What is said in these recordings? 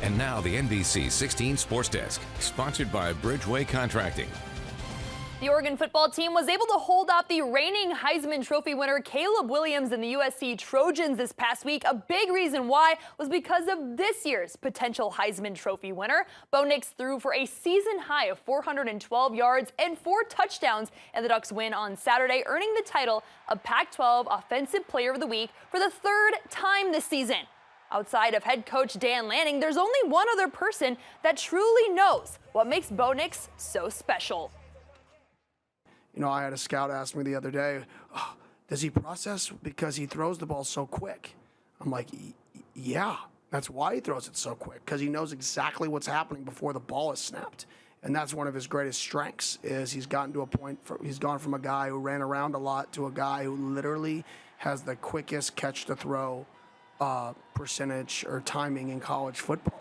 And now the NBC 16 Sports Desk, sponsored by Bridgeway Contracting. The Oregon football team was able to hold off the reigning Heisman Trophy winner Caleb Williams and the USC Trojans this past week. A big reason why was because of this year's potential Heisman Trophy winner. Bo Nix threw for a season high of 412 yards and 4 touchdowns in the Ducks' win on Saturday, earning the title of Pac-12 Offensive Player of the Week for the 3rd time this season. Outside of head coach Dan Lanning, there's only one other person that truly knows what makes Bo Nix so special. You know, I had a scout ask me the other day, oh, does he process because he throws the ball so quick? I'm like, yeah, that's why he throws it so quick, because he knows exactly what's happening before the ball is snapped. And that's one of his greatest strengths, is he's gotten to a point, he's gone from a guy who ran around a lot to a guy who literally has the quickest catch-to-throw percentage or timing in college football.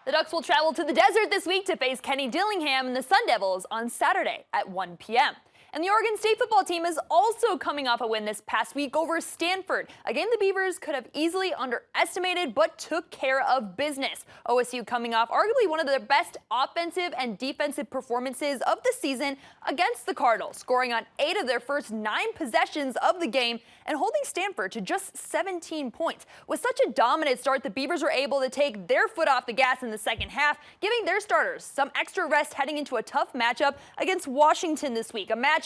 The Ducks will travel to the desert this week to face Kenny Dillingham and the Sun Devils on Saturday at 1 p.m. And the Oregon State football team is also coming off a win this past week over Stanford, a game the Beavers could have easily underestimated but took care of business. OSU coming off arguably one of their best offensive and defensive performances of the season against the Cardinals, scoring on 8 of their first 9 possessions of the game and holding Stanford to just 17 points. With such a dominant start, the Beavers were able to take their foot off the gas in the second half, giving their starters some extra rest heading into a tough matchup against Washington this week, a matchup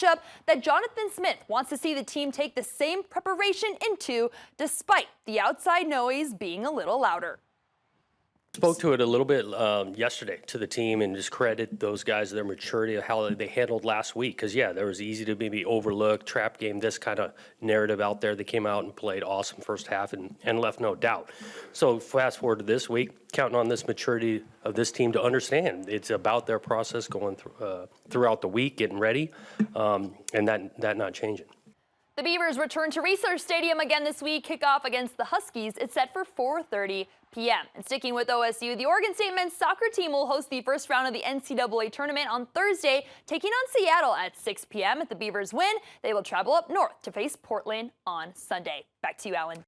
that Jonathan Smith wants to see the team take the same preparation into, despite the outside noise being a little louder. Spoke to it a little bit yesterday to the team and just credit those guys, their maturity of how they handled last week. Because, yeah, there was easy to maybe overlook, trap game, this kind of narrative out there. They came out and played awesome first half and left no doubt. So fast forward to this week, counting on this maturity of this team to understand it's about their process going throughout the week, getting ready, and that not changing. The Beavers return to Research Stadium again this week. Kickoff against the Huskies is set for 4:30 p.m. And sticking with OSU, the Oregon State men's soccer team will host the first round of the NCAA tournament on Thursday, taking on Seattle at 6 p.m. If the Beavers win, they will travel up north to face Portland on Sunday. Back to you, Alan.